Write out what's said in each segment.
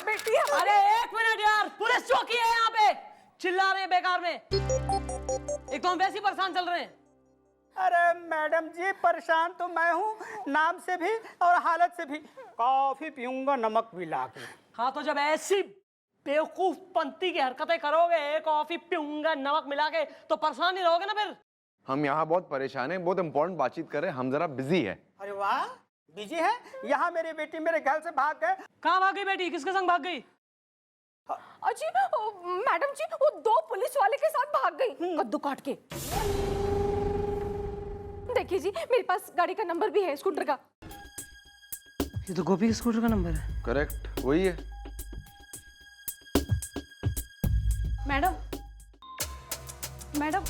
बेटी। अरे एक मिनट यार, पुलिस चौकी है यहाँ पे, चिल्ला रहे हैं बेकार में। एक तो हम वैसे ही परेशान चल रहे हैं। अरे मैडम जी, परेशान तो मैं हूँ, नाम से भी और हालत से भी। कॉफी पीऊंगा नमक मिला के। हाँ तो जब ऐसी बेवकूफ पंती की हरकतें करोगे, कॉफी पीऊंगा नमक मिला के, तो परेशान ही रहोगे ना फिर। हम यहाँ बहुत परेशान हैं, बहुत इंपॉर्टेंट बातचीत कर रहे हैं, हम जरा बिजी है। अरे वाह, बिजी है? यहाँ मेरी बेटी मेरे घर से भाग गए। कहाँ भाग गई बेटी, किसके संग भाग गई? अजी मैडम जी, वो 2 पुलिस वाले के साथ भाग गई कद्दू काट के। देखिए जी, मेरे पास गाड़ी का नंबर भी है, स्कूटर का। ये तो गोपी के स्कूटर का नंबर है। करेक्ट, वही है। मैडम, मैडम,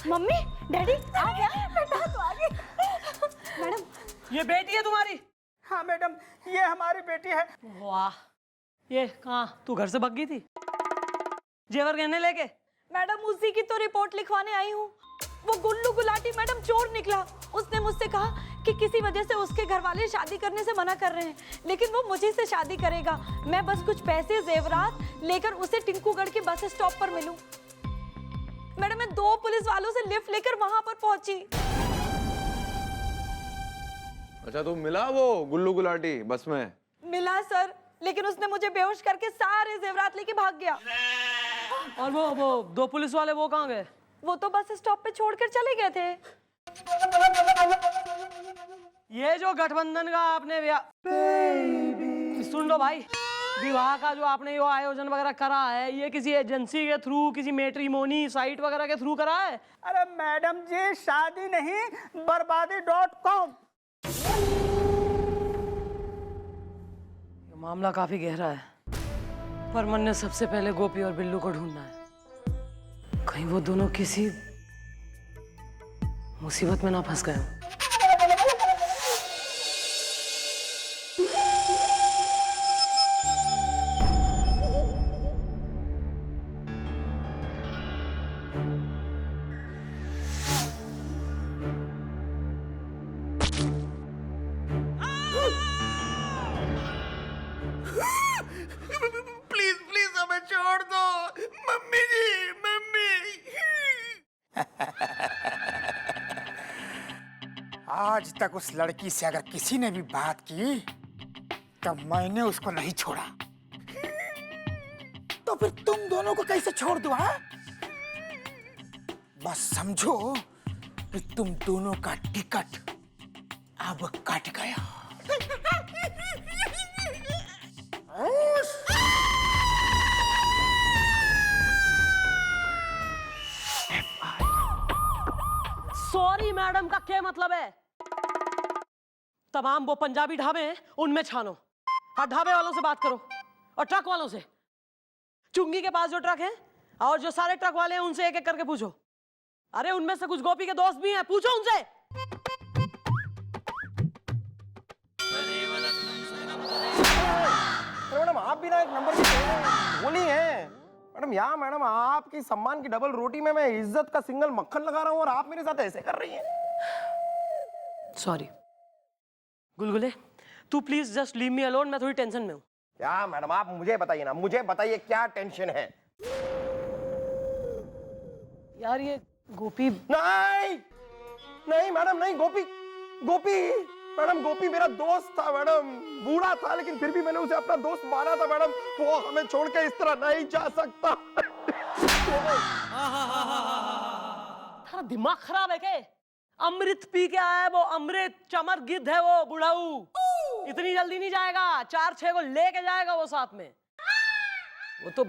मम्मी, डैडी आ गया, बेटा तो आ गया। मैडम, ये बेटी है तुम्हारी? हाँ मैडम, ये हमारी बेटी है। वाह, ये कहाँ, तू घर से भाग गई थी जेवर गहने लेके? मैडम उसी की तो रिपोर्ट लिखवाने आई हूँ। वो गुल्लू गुलाटी मैडम चोर निकला। उसने मुझसे कहा कि किसी वजह से उसके घर वाले शादी करने से मना कर रहे हैं, लेकिन वो मुझे से शादी करेगा। मैं बस कुछ पैसे जेवरात लेकर उसे टिंकूगढ़ के बस स्टॉप पर मिलूं। मैडम मैं 2 पुलिस वालों से लिफ्ट लेकर वहां पर पहुंची। अच्छा, तो मिला वो गुल्लू गुलाटी बस में? मिला सर, लेकिन उसने मुझे बेहोश करके सारे जेवरात लेके भाग गया। और वो 2 पुलिस वाले वो कहाँ गए? वो तो बस स्टॉप पे छोड़कर चले गए थे। ये जो गठबंधन का आपने सुन लो भाई, विवाह का जो आपने ये आयोजन वगैरह करा है, ये किसी एजेंसी के थ्रू, किसी मैट्रिमोनी साइट वगैरह के थ्रू करा है? अरे मैडम जी, शादी नहीं, बर्बादी.com। मामला काफी गहरा है, पर मन ने सबसे पहले गोपी और बिल्लू को ढूंढना है। कहीं वो दोनों किसी मुसीबत में ना फंस गए हों। प्लीज प्लीज हमें छोड़ दो, मम्मी जी, मम्मी। आज तक उस लड़की से अगर किसी ने भी बात की तो मैंने उसको नहीं छोड़ा, तो फिर तुम दोनों को कैसे छोड़ दूं? हाँ? बस समझो कि तुम दोनों का टिकट अब कट गया। सॉरी मैडम का क्या मतलब है? तमाम वो पंजाबी ढाबे हैं, उनमें छानो। हाँ, ढाबे वालों से बात करो और ट्रक वालों से। चुंगी के पास जो ट्रक है और जो सारे ट्रक वाले हैं, उनसे एक एक करके पूछो। अरे उनमें से कुछ गोपी के दोस्त भी हैं, पूछो उनसे। मैडम आप भी ना एक नंबर की बोली है। मैडम यहाँ मैडम आपकी सम्मान की डबल रोटी में मैं इज्जत का सिंगल मक्खन लगा रहा हूँ और आप मेरे साथ ऐसे कर रही हैं। सॉरी गुलगुले, तू please just leave me alone, मैं थोड़ी टेंशन में हूँ। क्या मैडम, आप मुझे बताइए ना, मुझे बताइए क्या टेंशन है? यार ये गोपी। नहीं नहीं मैडम, नहीं। गोपी गोपी मैडम, गोपी मेरा दोस्त था मैडम, बूढ़ा था लेकिन फिर भी मैंने उसे अपना दोस्त माना था मैडम। वो हमें छोड़ के इस तरह नहीं जा सकता। तेरा दिमाग खराब है क्या? अमृत पी के आया है वो, अमृत चमर गिद्ध है वो बुढ़ाऊ। इतनी जल्दी नहीं जाएगा, 4-6 को लेके जाएगा वो साथ में। वो तो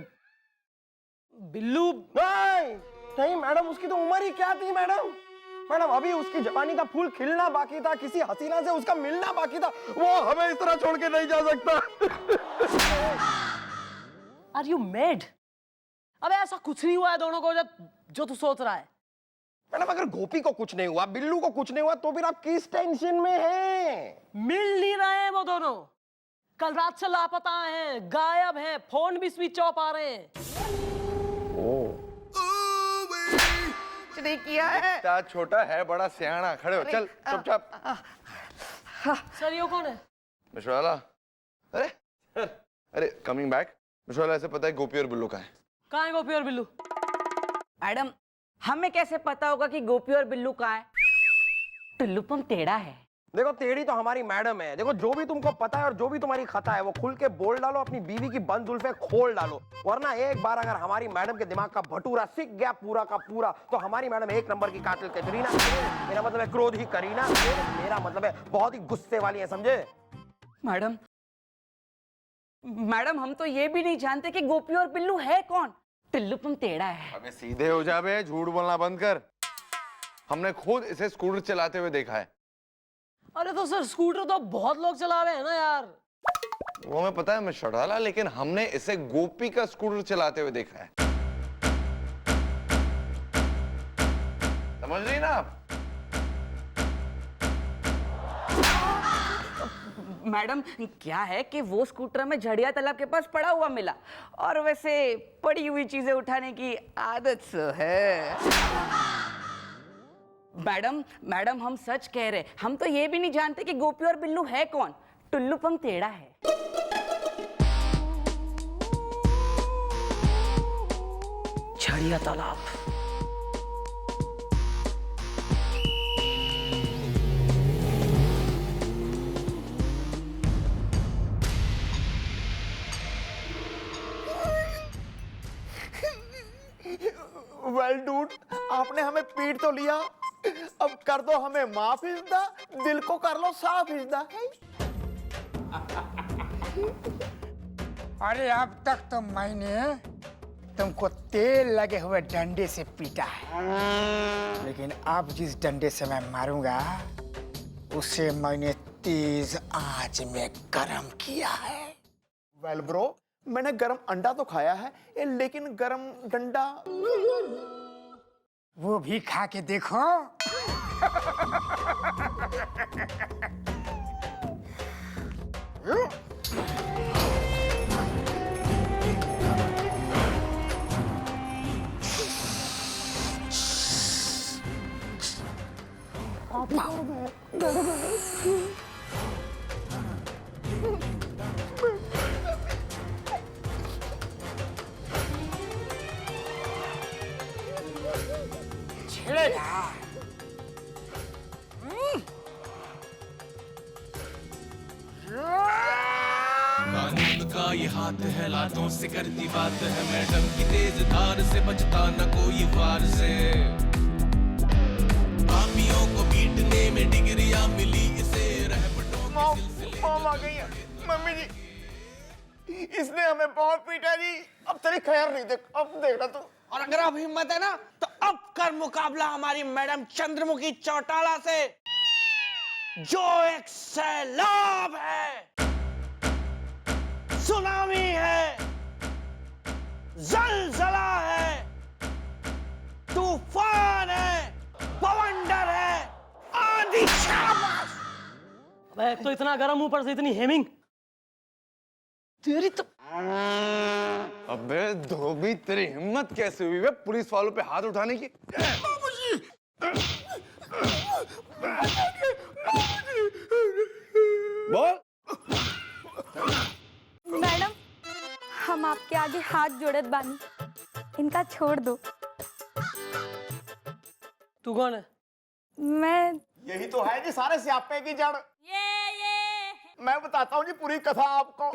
बिल्लू। नहीं नहीं मैडम, उसकी तो उम्र ही क्या थी मैडम? मैडम अभी उसकी जवानी का फूल खिलना बाकी था, किसी हसीना से उसका मिलना बाकी था। वो हमें इस तरह छोड़ के नहीं जा सकता। Are you mad? अबे ऐसा कुछ नहीं हुआ है दोनों को जो तू सोच रहा है। मैडम अगर गोपी को कुछ नहीं हुआ, बिल्लू को कुछ नहीं हुआ, तो फिर आप किस टेंशन में हैं? मिल नहीं रहे हैं वो दोनों, कल रात से लापता हैं, गायब हैं, फोन भी स्विच ऑफ आ रहे हैं। नहीं किया है। क्या छोटा है बड़ा सियाना, खड़े हो, चल चुपचाप। सर ये कौन है? विश्वाला, अरे अरे कमिंग बैक। मुझे ऐसे पता है गोपी और बिल्लू कहाँ है? कहाँ है गोपी और बिल्लू? मैडम, हमें कैसे पता होगा कि गोपी और बिल्लू कहाँ है? टुल्लूपम टेढ़ा है। देखो टेढ़ी तो हमारी मैडम है। देखो जो भी तुमको पता है और जो भी तुम्हारी खता है वो खुल के बोल डालो, अपनी बीवी की बंद जुल्फे खोल डालो, वरना एक बार अगर हमारी मैडम के दिमाग का भटूरा सिक गया पूरा का पूरा तो हमारी मैडम एक नंबर की कातिल कैटरीना, मेरा मतलब है क्रोध ही करीना, मेरा मतलब है बहुत ही गुस्से वाली है, समझे? मैडम, मैडम हम तो ये भी नहीं जानते कि गोपी और बिल्लू है कौन। टुल्लूपम टेढ़ा है। अबे सीधे हो जा बे, झूठ बोलना बंद कर। हमने खुद इसे स्कूटर चलाते हुए देखा है। अरे तो सर स्कूटर तो बहुत लोग चला रहे हैं ना यार। वो हमें पता है, मैं शौटाला, लेकिन हमने इसे गोपी का स्कूटर चलाते हुए देखा है। समझ रही ना आप? मैडम क्या है कि वो स्कूटर में झड़िया तालाब के पास पड़ा हुआ मिला, और वैसे पड़ी हुई चीजें उठाने की आदत सो है। मैडम हम सच कह रहे, हम तो ये भी नहीं जानते कि गोपी और बिल्लू है कौन। टुल्लूपम टेढ़ा है। झड़िया तालाब। वेल डूड, आपने हमें पीट तो लिया, अब कर दो हमें माफ इज्दा, दिल को कर लो साफ इज्दा। अरे अब तक तो मैंने तुमको तेल लगे हुए डंडे से पीटा है, लेकिन अब जिस डंडे से मैं मारूंगा उसे मैंने तेज आंच में गरम किया है। वेल ब्रो, मैंने गरम अंडा तो खाया है, लेकिन गरम डंडा वो भी खा के देखो। कानून का ये हाथ है, लातों से करती बात है, मैडम की तेज धार से बचता न कोई वार से। पापियों को पीटने में डिग्रियां मिली इसे, रहमतों के सिलसिले। मॉम आ गई है। मम्मी जी, इसने हमें बहुत पीटा जी, अब तेरी खैर नहीं, देख अब देखना तू। और अगर अब हिम्मत है ना तो अब कर मुकाबला हमारी मैडम चंद्रमुखी चौटाला से, जो एक सैलाब है, सुनामी है, जलजला है, तूफान है, बवंडर है, आंधी शाबाश। अबे एक तो इतना गर्म, ऊपर से इतनी हेमिंग। तेरी तो अबे धोबी, तेरी हिम्मत कैसे हुई बे पुलिस वालों पे हाथ उठाने की? बोल। मैडम, हम आपके आगे हाथ जोड़त बानी, इनका छोड़ दो। तू कौन है? मैं यही तो है जी सारे स्यापे की जड़। मैं बताता हूँ जी पूरी कथा आपको।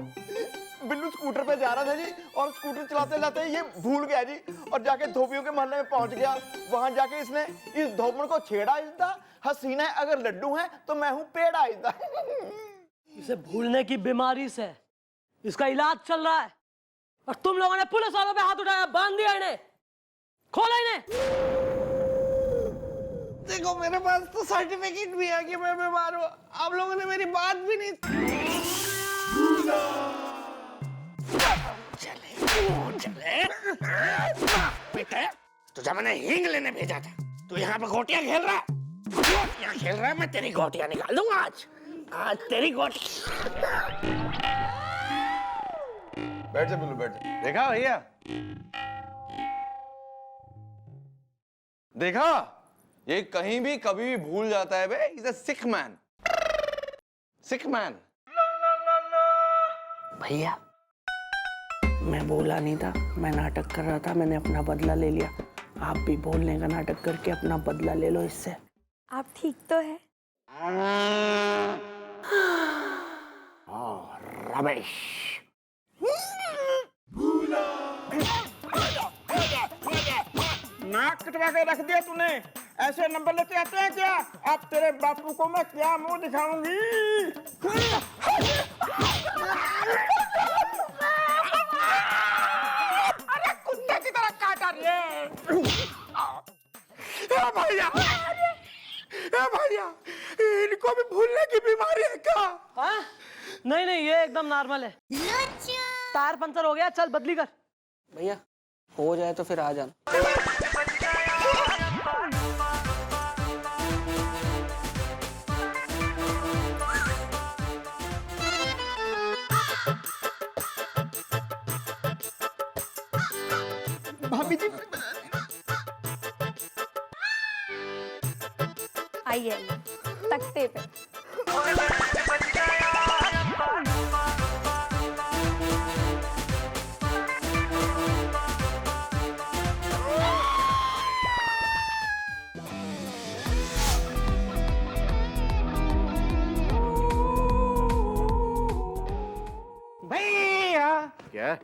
बिल्लू स्कूटर पे जा रहा था जी, और स्कूटर चलाते चलाते ये भूल गया जी, और जाके धोबियों के मोहल्ले में पहुंच गया। वहां जाके इसने इस धोबन को छेड़ा, इसदा हसीना है अगर लड्डू है तो मैं हूँ पेड़ा इसदा। इसे भूलने की बीमारी से इसका इलाज चल रहा है, और तुम लोगों ने पुलिस वालों पे हाथ उठाया, बांध दिया इन्हें, खोला इन्हें। देखो मेरे पास तो सर्टिफिकेट भी है कि मैं बीमार हूँ, आप लोगों ने मेरी बात भी नहीं। चले बेटा, तुझे मैंने हींग लेने भेजा था, तू यहाँ पे गोटियां खेल रहा है, गोटियां खेल रहा है, मैं तेरी गोटियां निकाल दूंगा आज तेरी गोटी। बैठ जा बिल्लू, बैठ जा। देखा भैया, देखा, ये कहीं भी कभी भी भूल जाता है बे। Is a sick man, sick man. भैया मैं बोला नहीं था, मैं नाटक कर रहा था, मैंने अपना बदला ले लिया। आप भी बोलने का नाटक करके अपना बदला ले लो इससे। आप ठीक तो है? रमेश नाक कटवा के रख दिया तूने, ऐसे नंबर लेके आते हैं क्या? अब तेरे बापू को मैं क्या मुंह दिखाऊंगी? अरे कुत्ते की तरह काटा रे! भैया, भैया, इनको भी भूलने की बीमारी है क्या? हाँ? नहीं नहीं, ये एकदम नॉर्मल है। टायर पंचर हो गया, चल बदली कर। भैया हो जाए तो फिर आ जाना। भाभी जी आइए तख्ते पे। भैया क्या?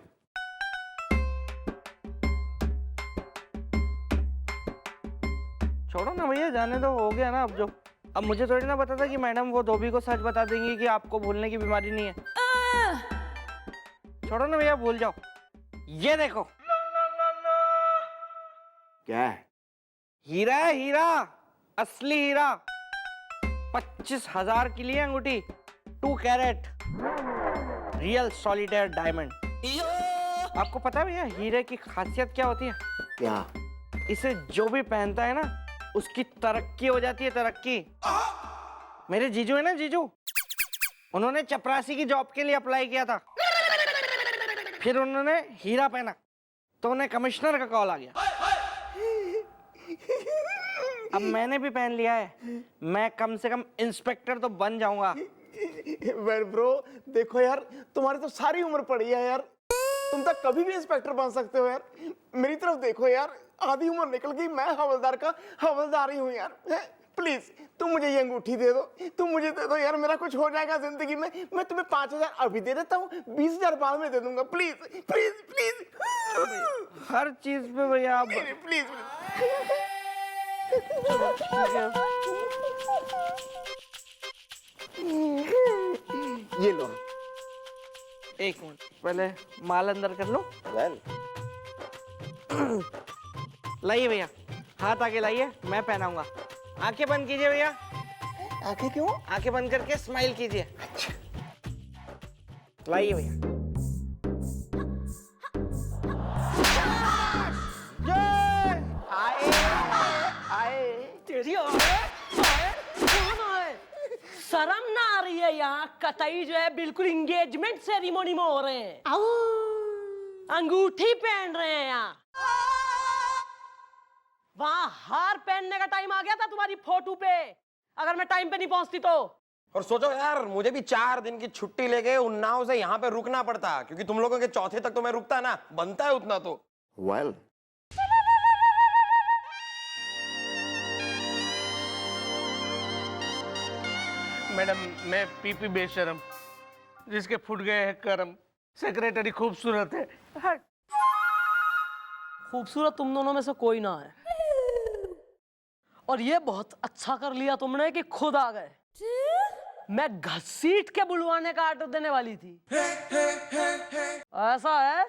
छोड़ो ना भैया, जाने दो, हो गया ना अब जो। अब मुझे थोड़ी ना पता था कि मैडम वो धोबी को सच बता देंगी कि आपको भूलने की बीमारी नहीं है। छोड़ो ना भैया, भूल जाओ। ये देखो क्या है? हीरा है, हीरा, असली हीरा। 25,000 की लिए अंगूठी, 2 कैरेट रियल सॉलिटेयर डायमंड। आपको पता है भैया हीरे की खासियत क्या होती है? क्या? इसे जो भी पहनता है ना उसकी तरक्की हो जाती है, तरक्की। मेरे जीजू है ना, जीजू, उन्होंने चपरासी की जॉब के लिए अप्लाई किया था, फिर उन्होंने हीरा पहना तो उन्हें कमिश्नर का कॉल आ गया। अब मैंने भी पहन लिया है, मैं कम से कम इंस्पेक्टर तो बन जाऊंगा। वेल ब्रो, देखो यार, तुम्हारी तो सारी उम्र पड़ी है यार, तुम तो कभी भी इंस्पेक्टर बन सकते हो यार। मेरी तरफ देखो यार, आधी उम्र निकल गई, मैं हवलदार का हवलदार ही हूँ यार। प्लीज तुम मुझे ये अंगूठी दे दो, तुम मुझे दे दो यार, मेरा कुछ हो जाएगा जिंदगी में। मैं तुम्हें 5,000 अभी दे देता हूँ, 20,000 बाद में दे दूंगा। प्लीज प्लीज प्लीज, हर चीज पे भैया आप प्लीज। ये लो। एक मिनट, पहले माल अंदर कर लो। लाइए भैया, हाथ आगे लाइए, मैं पहनाऊंगा। आंखें बंद कीजिए भैया। आंखें क्यों? आंखें बंद करके स्माइल कीजिए। लाइए भैया। जय! आए आए। तेरी कौन आए? शर्म ना आ रही है? यहाँ कतई जो है बिल्कुल इंगेजमेंट सेरेमनी में हो रहे हैं, अंगूठी पहन रहे हैं यहाँ। वहां हार पहनने का टाइम आ गया था तुम्हारी फोटो पे, अगर मैं टाइम पे नहीं पहुंचती तो। और सोचो यार, मुझे भी 4 दिन की छुट्टी लेके उन्नाव से यहाँ पे रुकना पड़ता, क्योंकि तुम लोगों के चौथे तक तो मैं रुकता ना, बनता है उतना तो। Well, मैडम, मैं पीपी बेशरम, जिसके फुट गए हैं करम, सेक्रेटरी खूबसूरत है। हट। खूबसूरत तुम दोनों में से कोई ना है, और ये बहुत अच्छा कर लिया तुमने कि खुद आ गए। मैं घसीट के बुलवाने का आर्डर देने वाली थी। ऐसा है,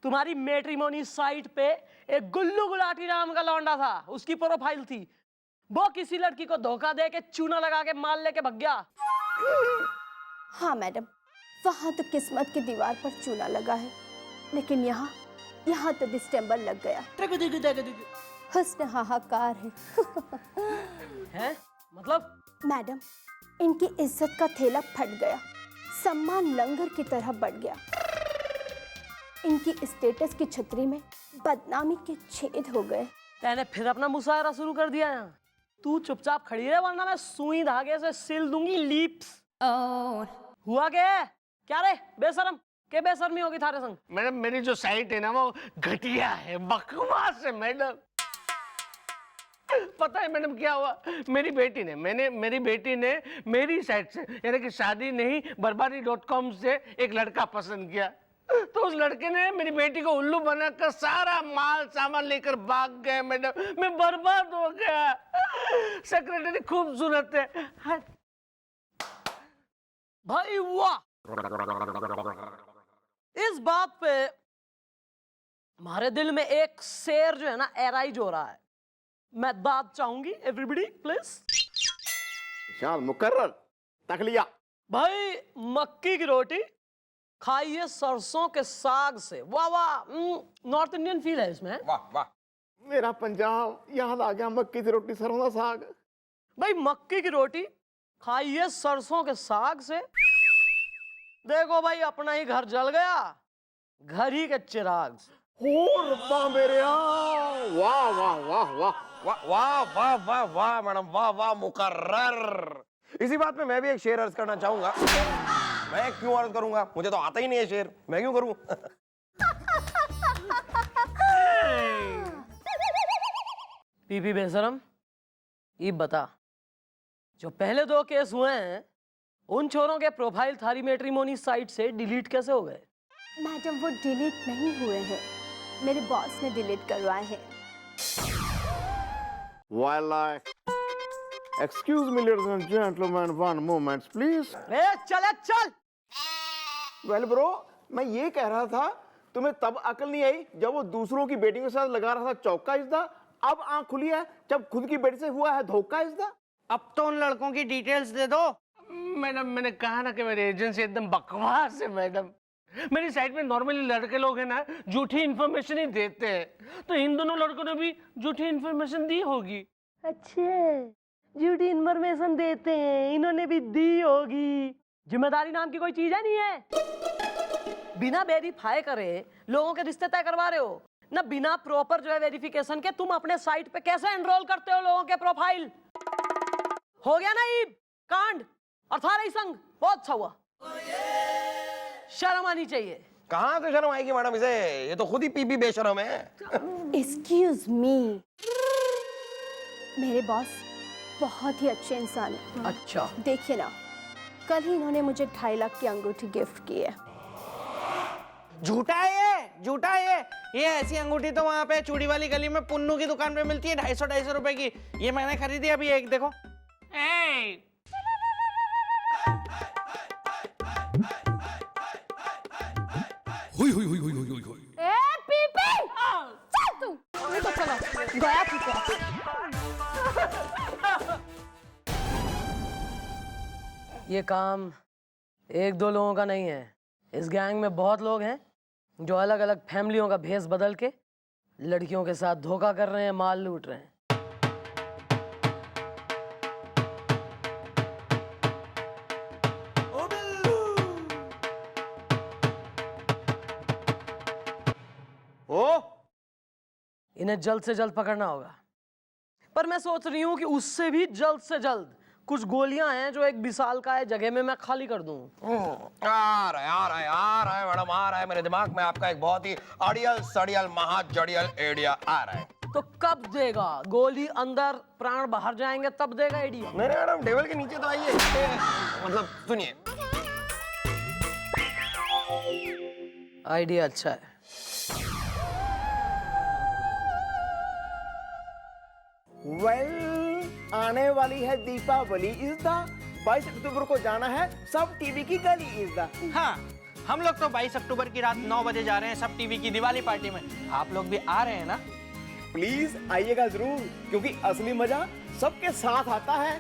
तुम्हारी मैट्रिमोनी साइट पे एक गुल्लू गुलाटी नाम का लौंडा था, उसकी प्रोफाइल थी। वो किसी लड़की को धोखा दे के चूना लगा के माल लेके भग गया। हाँ मैडम, वहाँ तो किस्मत की दीवार पर चूना लगा है, लेकिन यहाँ तो डिस्टेंबर लग गया। हुस्न हाहाकार है। हैं? मतलब? मैडम, इनकी इज्जत का थैला फट गया, सम्मान लंगर की तरह बढ़ गया। इनकी स्टेटस की छतरी में बदनामी के छेद हो गए। मैंने फिर अपना मुशायरा शुरू कर दिया यहाँ। तू चुपचाप खड़ी रहे, वरना मैं सुई धागे से सिल दूंगी लिप्स। हुआ क्या रे बेशरम, के बेशर्मी होगी थारे संग। मैडम मेरी जो साइट है ना वो घटिया है, बकवास है मैडम। पता है मैडम क्या हुआ, मेरी बेटी ने मेरी साइट से यानी कि शादी नहीं बर्बादी.com से एक लड़का पसंद किया, तो उस लड़के ने मेरी बेटी को उल्लू बनाकर सारा माल सामान लेकर भाग गए मैडम। मैं बर्बाद हो गया। सेक्रेटरी खूबसूरत है भाई वाह, इस बात पे हमारे दिल में एक शेर जो है ना एराइज हो रहा है। मैं बात चाहूंगी, एवरीबडी प्लीज। शाल मुकर्रर तकलिया। भाई मक्की की रोटी खाइए सरसों के साग से। वाह वाह, नॉर्थ इंडियन फील है इसमें। वाह वाह, मेरा पंजाब याद आ गया। मक्की की रोटी सरसों का साग। भाई मक्की की रोटी खाइए सरसों के साग से। देखो भाई अपना ही घर जल गया, घर ही के चिराग से। मेरे वाह वाह वाह वाह वाह वाह वाह वाह वाह मैडम, वाह वाह मुकर्रर। इसी बात में मैं भी एक शेर अर्ज करना चाहूंगा। मैं क्यों अर्ज करूंगा, मुझे तो आता ही नहीं है शेर, मैं क्यों करूं। पीपी बेशरम, ये बता, जो पहले 2 केस हुए हैं उन छोरों के प्रोफाइल थारी मैट्रिमोनी साइट से डिलीट कैसे हो गए? मैडम वो डिलीट नहीं हुए हैं, मेरे बॉस ने डिलीट करवाए हैं। Excuse me, ladies and gentlemen, one moment, please. चल। Well, bro, मैं ये कह रहा था, तुम्हें तब अकल नहीं आई जब वो दूसरों की बेटियों के साथ लगा रहा था चौका इज़दा। अब आंख खुली है जब खुद की बेटी से हुआ है धोखा इज़दा। अब तो उन लड़कों की डिटेल्स दे दो। मैडम मैंने कहा ना कि मेरी एजेंसी एकदम बकवास है मैडम। मेरी साइट में नॉर्मली लड़के लोग हैं ना झूठी इन्फॉर्मेशन ही देते हैं, तो इन दोनों लड़कों ने भी झूठी इन्फॉर्मेशन दी होगी। अच्छा, झूठी इन्फॉर्मेशन देते हैं, इन्होंने भी दी होगी। जिम्मेदारी नाम की कोई चीज है नहीं है। बिना वेरीफाई करे लोगों के रिश्ते तय करवा रहे हो ना, बिना प्रॉपर जो है वेरिफिकेशन के तुम अपने साइट पे कैसे एनरोल करते हो लोगों के प्रोफाइल। हो गया ना ये कांड, और थारा ही संग बहुत अच्छा हुआ। शर्म आनी चाहिए। कहाँ से शर्म आएगी मैडम इसे, ये तो खुद ही पीपी बेशर्म है। एक्सक्यूज मी, मेरे बॉस बहुत ही अच्छे इंसान हैं। अच्छा, देखिए ना, कल ही इन्होंने मुझे 2.5 लाख की अंगूठी गिफ्ट की है। झूठा है, झूठा है ये। ऐसी अंगूठी तो वहाँ पे चूड़ी वाली गली में पुन्नू की दुकान पे मिलती है 250 रुपए की। ये मैंने खरीदी अभी एक, देखो। हुई हुई हुई हुई हुई हुई हुई। ए पीपी, चल तू। नहीं तो चलो, गया ठीक है। ये काम 1-2 लोगों का नहीं है। इस गैंग में बहुत लोग हैं जो अलग अलग फैमिलियों का भेष बदल के लड़कियों के साथ धोखा कर रहे हैं, माल लूट रहे हैं। इन्हें जल्द से जल्द पकड़ना होगा, पर मैं सोच रही हूं कि उससे भी जल्द से जल्द कुछ गोलियां हैं जो एक विशाल का है जगह में मैं खाली कर दूं। आ रहा है मैडम, आ रहा है मेरे दिमाग में आपका एक बहुत ही अड़ियल सड़ियल महाजड़ियल आइडिया आ रहा है। तो कब देगा? गोली अंदर प्राण बाहर जाएंगे तब देगा आइडिया। नहीं मैडम, टेबल के नीचे तो आइए। मतलब सुनिए, आइडिया अच्छा है। आने वाली है दीपावली इज़दा। 22 अक्टूबर को जाना है सब टीवी की गली इज़दा। हाँ, हम लोग तो 22 अक्टूबर की रात 9 बजे जा रहे हैं सब टीवी की दिवाली पार्टी में। आप लोग भी आ रहे हैं ना? प्लीज आइएगा जरूर, क्योंकि असली मजा सबके साथ आता है।